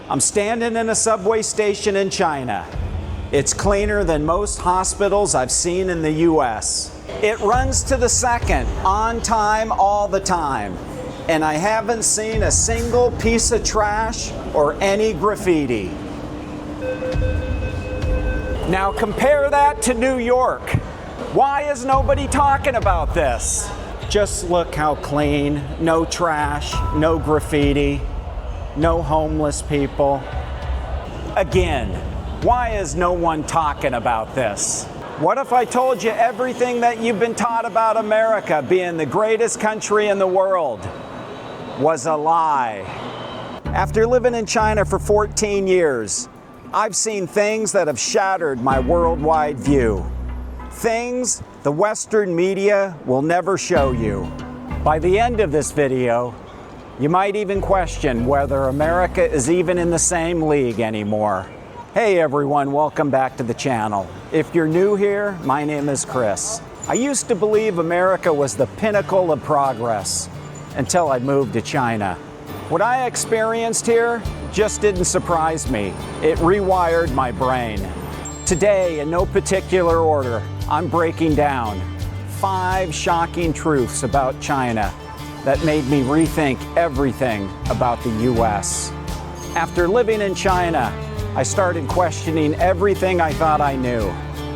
I'm standing in a subway station in China. It's cleaner than most hospitals I've seen in the US. It runs to the second, on time, all the time. And I haven't seen a single piece of trash or any graffiti. Now compare that to New York. Why is nobody talking about this? Just look how clean, no trash, no graffiti, no homeless people. Again, why is no one talking about this? What if I told you everything that you've been taught about America being the greatest country in the world was a lie? After living in China for 14 years, I've seen things that have shattered my worldwide view. Things the Western media will never show you. By the end of this video, you might even question whether America is even in the same league anymore. Hey everyone, welcome back to the channel. If you're new here, my name is Chris. I used to believe America was the pinnacle of progress until I moved to China. What I experienced here just didn't surprise me. It rewired my brain. Today, in no particular order, I'm breaking down 5 shocking truths about China that made me rethink everything about the US. After living in China, I started questioning everything I thought I knew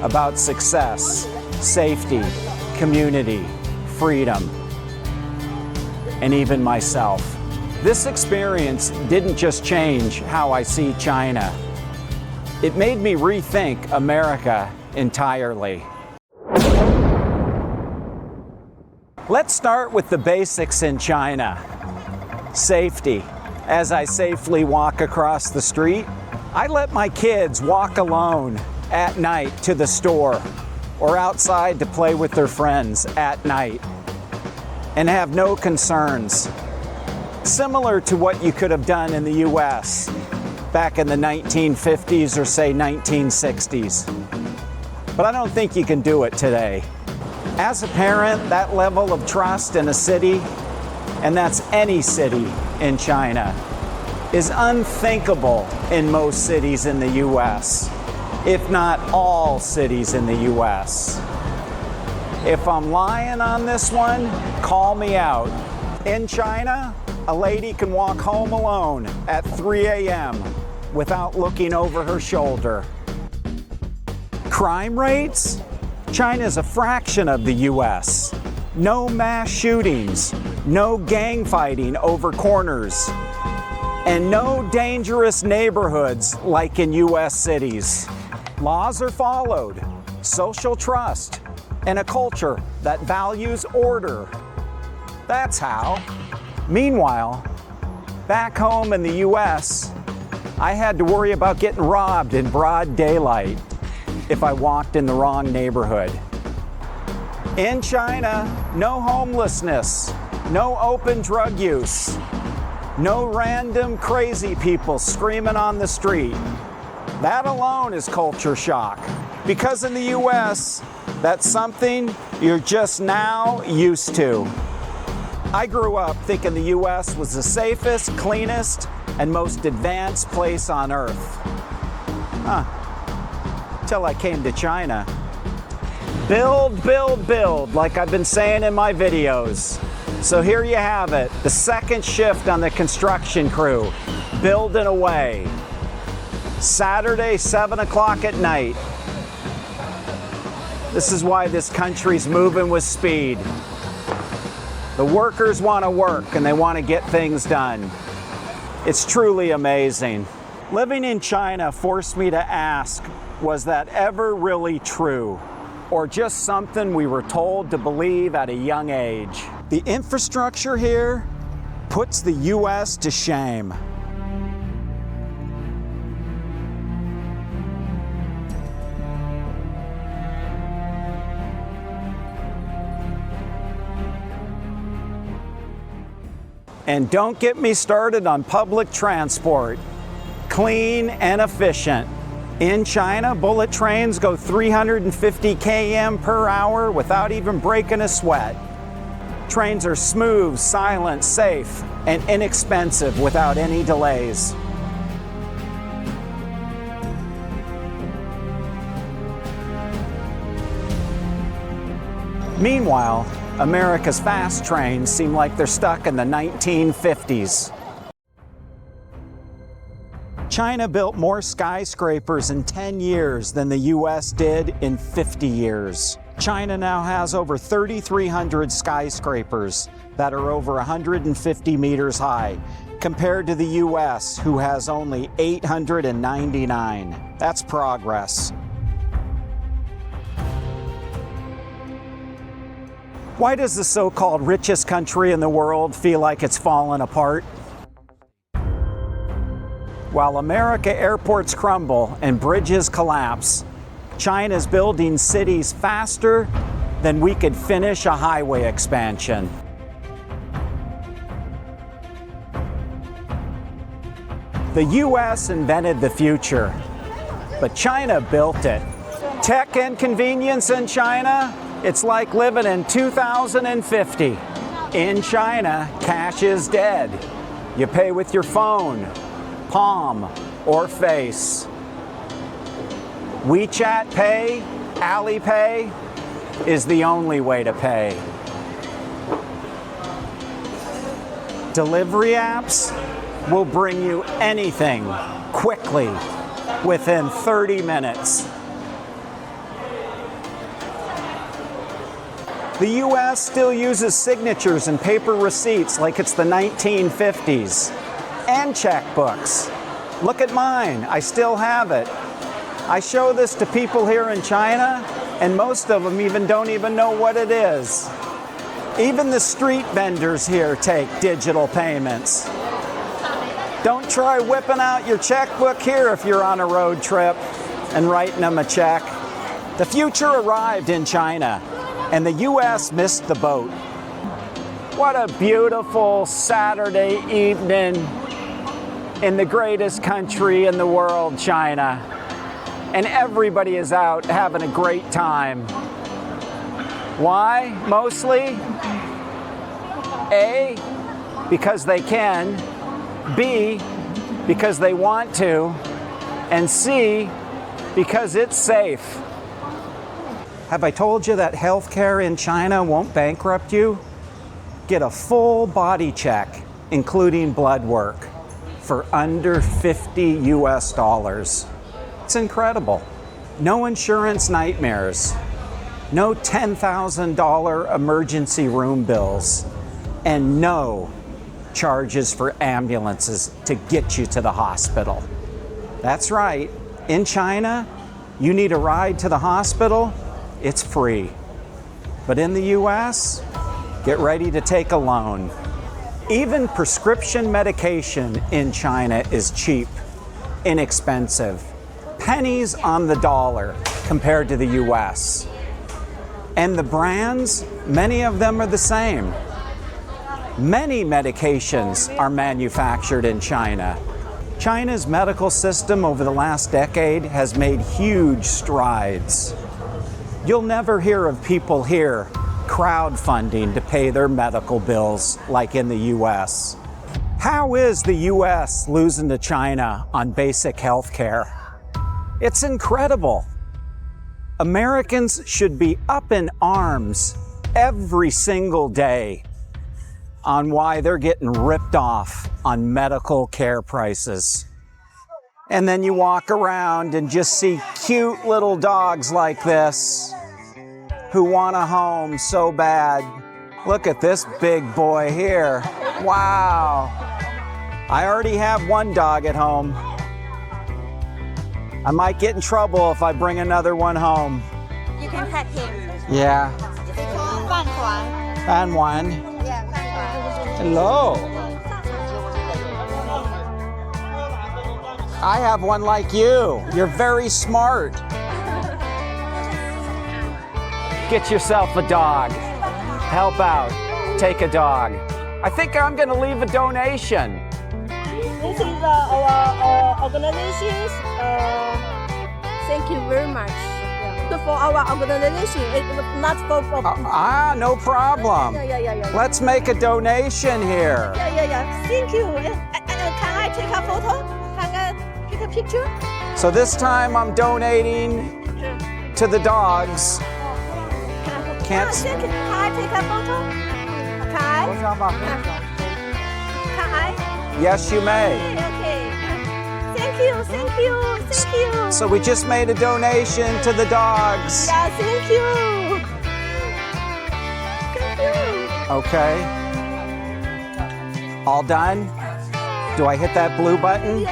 about success, safety, community, freedom, and even myself. This experience didn't just change how I see China. It made me rethink America entirely. Let's start with the basics in China. Safety. As I safely walk across the street, I let my kids walk alone at night to the store or outside to play with their friends at night and have no concerns. Similar to what you could have done in the US back in the 1950s or say 1960s. But I don't think you can do it today. As a parent, that level of trust in a city, and that's any city in China, is unthinkable in most cities in the US, if not all cities in the US. If I'm lying on this one, call me out. In China, a lady can walk home alone at 3 a.m. without looking over her shoulder. Crime rates? China is a fraction of the US. No mass shootings, no gang fighting over corners, and no dangerous neighborhoods like in US cities. Laws are followed, social trust, and a culture that values order. That's how. Meanwhile, back home in the US, I had to worry about getting robbed in broad daylight if I walked in the wrong neighborhood. In China, no homelessness, no open drug use, no random crazy people screaming on the street. That alone is culture shock. Because in the US, that's something you're just now used to. I grew up thinking the US was the safest, cleanest, and most advanced place on earth. Till I came to China. Build, build, build, like I've been saying in my videos. So here you have it, the second shift on the construction crew, building away. Saturday, 7 o'clock at night. This is why this country's moving with speed. The workers want to work and they want to get things done. It's truly amazing. Living in China forced me to ask, was that ever really true? Or just something we were told to believe at a young age? The infrastructure here puts the US to shame. And don't get me started on public transport. Clean and efficient. In China, bullet trains go 350 km per hour without even breaking a sweat. Trains are smooth, silent, safe, and inexpensive without any delays. Meanwhile, America's fast trains seem like they're stuck in the 1950s. China built more skyscrapers in 10 years than the US did in 50 years. China now has over 3,300 skyscrapers that are over 150 meters high, compared to the US, who has only 899. That's progress. Why does the so-called richest country in the world feel like it's fallen apart? While America airports crumble and bridges collapse, China's building cities faster than we could finish a highway expansion. The US invented the future, but China built it. Tech and convenience in China, it's like living in 2050. In China, cash is dead. You pay with your phone, palm, or face. WeChat Pay, Alipay is the only way to pay. Delivery apps will bring you anything quickly within 30 minutes. The US still uses signatures and paper receipts like it's the 1950s. And checkbooks. Look at mine, I still have it. I show this to people here in China, and most of them don't even know what it is. Even the street vendors here take digital payments. Don't try whipping out your checkbook here if you're on a road trip and writing them a check. The future arrived in China, and the US missed the boat. What a beautiful Saturday evening in the greatest country in the world, China. And everybody is out having a great time. Why, mostly? A, because they can. B, because they want to. And C, because it's safe. Have I told you that healthcare in China won't bankrupt you? Get a full body check, including blood work, for under $50 US. It's incredible. No insurance nightmares, no $10,000 emergency room bills, and no charges for ambulances to get you to the hospital. That's right, in China, you need a ride to the hospital, it's free. But in the US, get ready to take a loan. Even prescription medication in China is cheap, inexpensive, pennies on the dollar compared to the US. And the brands, many of them are the same. Many medications are manufactured in China. China's medical system over the last decade has made huge strides. You'll never hear of people here crowdfunding to pay their medical bills like in the US. How is the US losing to China on basic health care? It's incredible. Americans should be up in arms every single day on why they're getting ripped off on medical care prices. And then you walk around and just see cute little dogs like this who want a home so bad. Look at this big boy here. Wow. I already have one dog at home. I might get in trouble if I bring another one home. You can pet him. Yeah. And one. Hello. I have one like you. You're very smart. Get yourself a dog. Help out. Take a dog. I think I'm going to leave a donation. This is our organization. Thank you very much. For our organization, it's not for no problem. Yeah. Let's make a donation here. Yeah. Thank you. Can I take a photo? Can I take a picture? So this time I'm donating to the dogs. can't. Thank you. Can I take a photo? Can I? Yes, you may. Okay. Thank you. Thank you. Thank you. So we just made a donation to the dogs. Yeah, thank you. Thank you. Okay. All done? Do I hit that blue button? Yeah.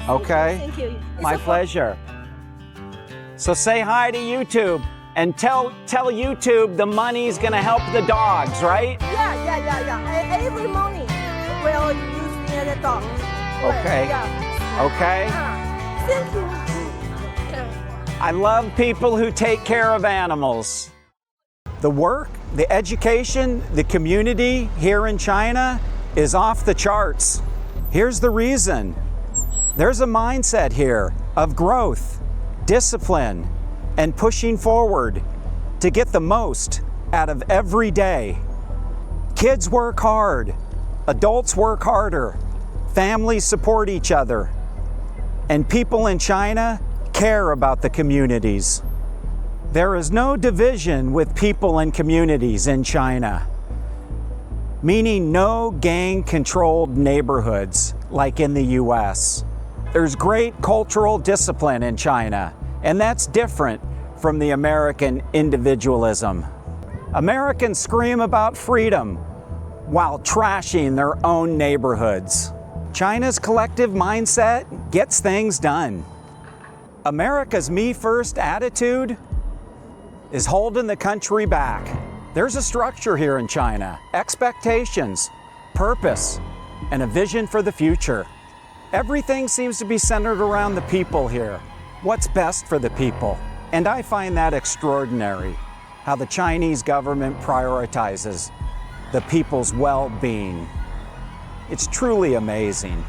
Okay. Thank you. My pleasure. So say hi to YouTube and tell YouTube the money's gonna help the dogs, right? Yeah. Every morning we'll use the dog. Okay. Yeah. Okay. Thank you. I love people who take care of animals. The work, the education, the community here in China is off the charts. Here's the reason. There's a mindset here of growth, discipline, and pushing forward to get the most out of every day. Kids work hard, adults work harder, families support each other, and people in China care about the communities. There is no division with people and communities in China, meaning no gang-controlled neighborhoods like in the US. There's great cultural discipline in China, and that's different from the American individualism. Americans scream about freedom while trashing their own neighborhoods. China's collective mindset gets things done. America's me first attitude is holding the country back. There's a structure here in China, expectations, purpose, and a vision for the future. Everything seems to be centered around the people here. What's best for the people? And I find that extraordinary, how the Chinese government prioritizes the people's well-being. It's truly amazing.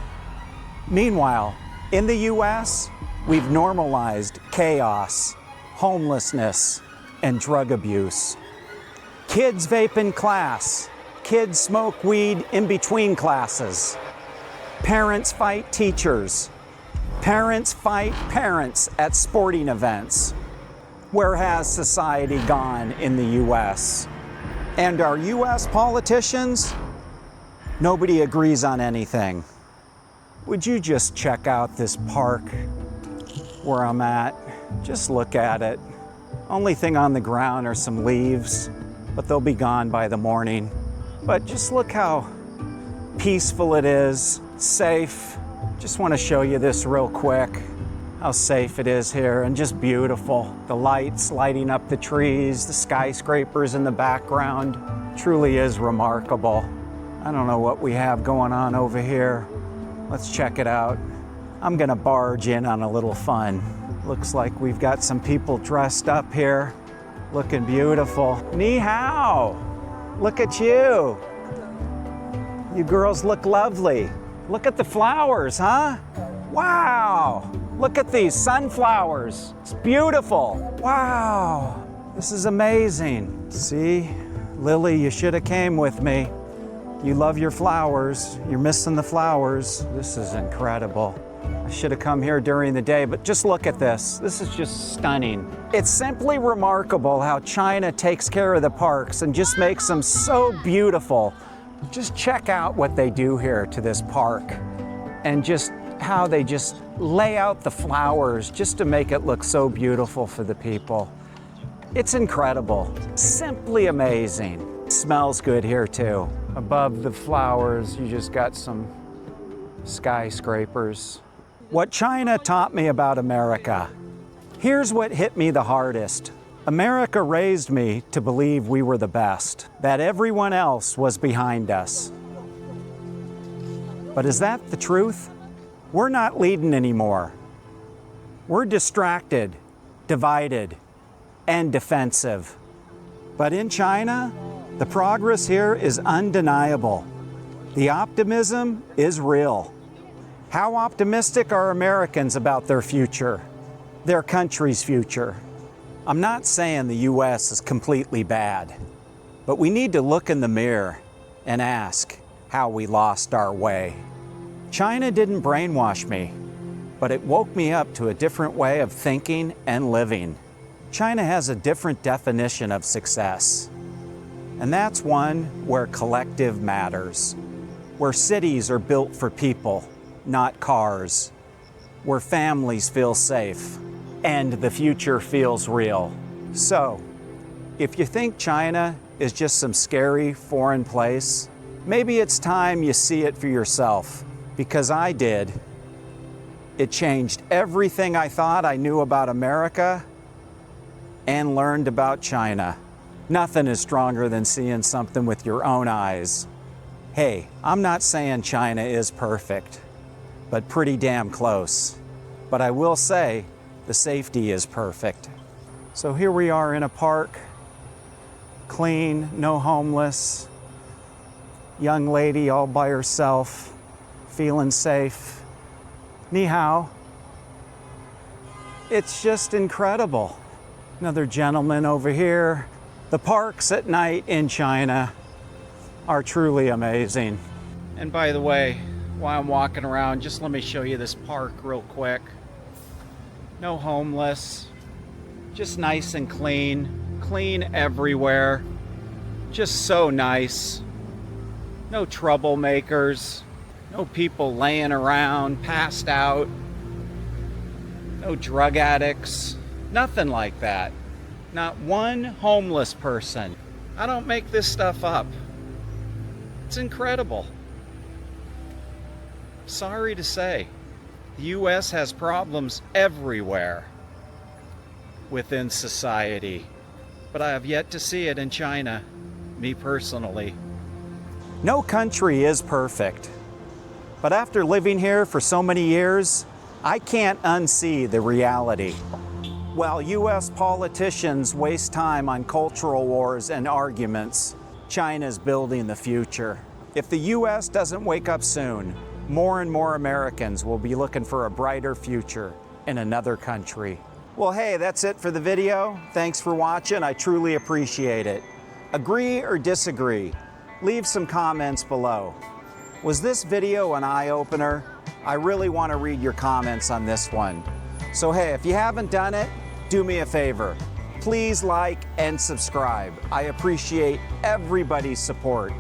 Meanwhile, in the US, we've normalized chaos, homelessness, and drug abuse. Kids vape in class. Kids smoke weed in between classes. Parents fight teachers. Parents fight parents at sporting events. Where has society gone in the US? And our US politicians? Nobody agrees on anything. Would you just check out this park where I'm at? Just look at it. Only thing on the ground are some leaves, but they'll be gone by the morning. But just look how peaceful it is, safe. Just want to show you this real quick, how safe it is here and just beautiful. The lights lighting up the trees, the skyscrapers in the background, truly is remarkable. I don't know what we have going on over here. Let's check it out. I'm gonna barge in on a little fun. Looks like we've got some people dressed up here, looking beautiful. Ni hao, look at you. You girls look lovely. Look at the flowers, huh? Wow, look at these sunflowers. It's beautiful. Wow, this is amazing. See, Lily, you should have came with me. You love your flowers. You're missing the flowers. This is incredible. I should have come here during the day, but just look at this. This is just stunning. It's simply remarkable how China takes care of the parks and just makes them so beautiful. Just check out what they do here to this park and just how they just lay out the flowers just to make it look so beautiful for the people. It's incredible, simply amazing. It smells good here too. Above the flowers, you just got some skyscrapers. What China taught me about America. Here's what hit me the hardest. America raised me to believe we were the best, that everyone else was behind us. But is that the truth? We're not leading anymore. We're distracted, divided, and defensive. But in China, the progress here is undeniable. The optimism is real. How optimistic are Americans about their future, their country's future? I'm not saying the US is completely bad, but we need to look in the mirror and ask how we lost our way. China didn't brainwash me, but it woke me up to a different way of thinking and living. China has a different definition of success. And that's one where collective matters, where cities are built for people, not cars, where families feel safe, and the future feels real. So, if you think China is just some scary foreign place, maybe it's time you see it for yourself, because I did. It changed everything I thought I knew about America and learned about China. Nothing is stronger than seeing something with your own eyes. Hey, I'm not saying China is perfect, but pretty damn close. But I will say the safety is perfect. So here we are in a park, clean, no homeless, young lady all by herself, feeling safe. Ni hao. It's just incredible. Another gentleman over here. The parks at night in China are truly amazing. And by the way, while I'm walking around, just let me show you this park real quick. No homeless, just nice and clean everywhere. Just so nice. No troublemakers, no people laying around, passed out, no drug addicts, nothing like that. Not one homeless person. I don't make this stuff up. It's incredible. Sorry to say, the US has problems everywhere within society, but I have yet to see it in China, me personally. No country is perfect, but after living here for so many years, I can't unsee the reality. While US politicians waste time on cultural wars and arguments, China's building the future. If the US doesn't wake up soon, more and more Americans will be looking for a brighter future in another country. Well, hey, that's it for the video. Thanks for watching. I truly appreciate it. Agree or disagree? Leave some comments below. Was this video an eye-opener? I really want to read your comments on this one. So hey, if you haven't done it, do me a favor. Please like and subscribe. I appreciate everybody's support.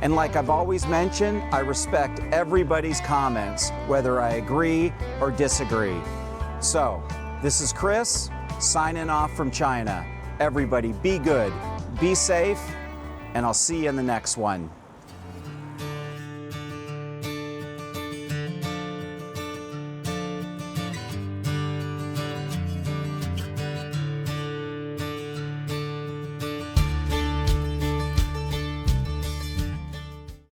And like I've always mentioned, I respect everybody's comments, whether I agree or disagree. So, this is Chris, signing off from China. Everybody be good, be safe, and I'll see you in the next one.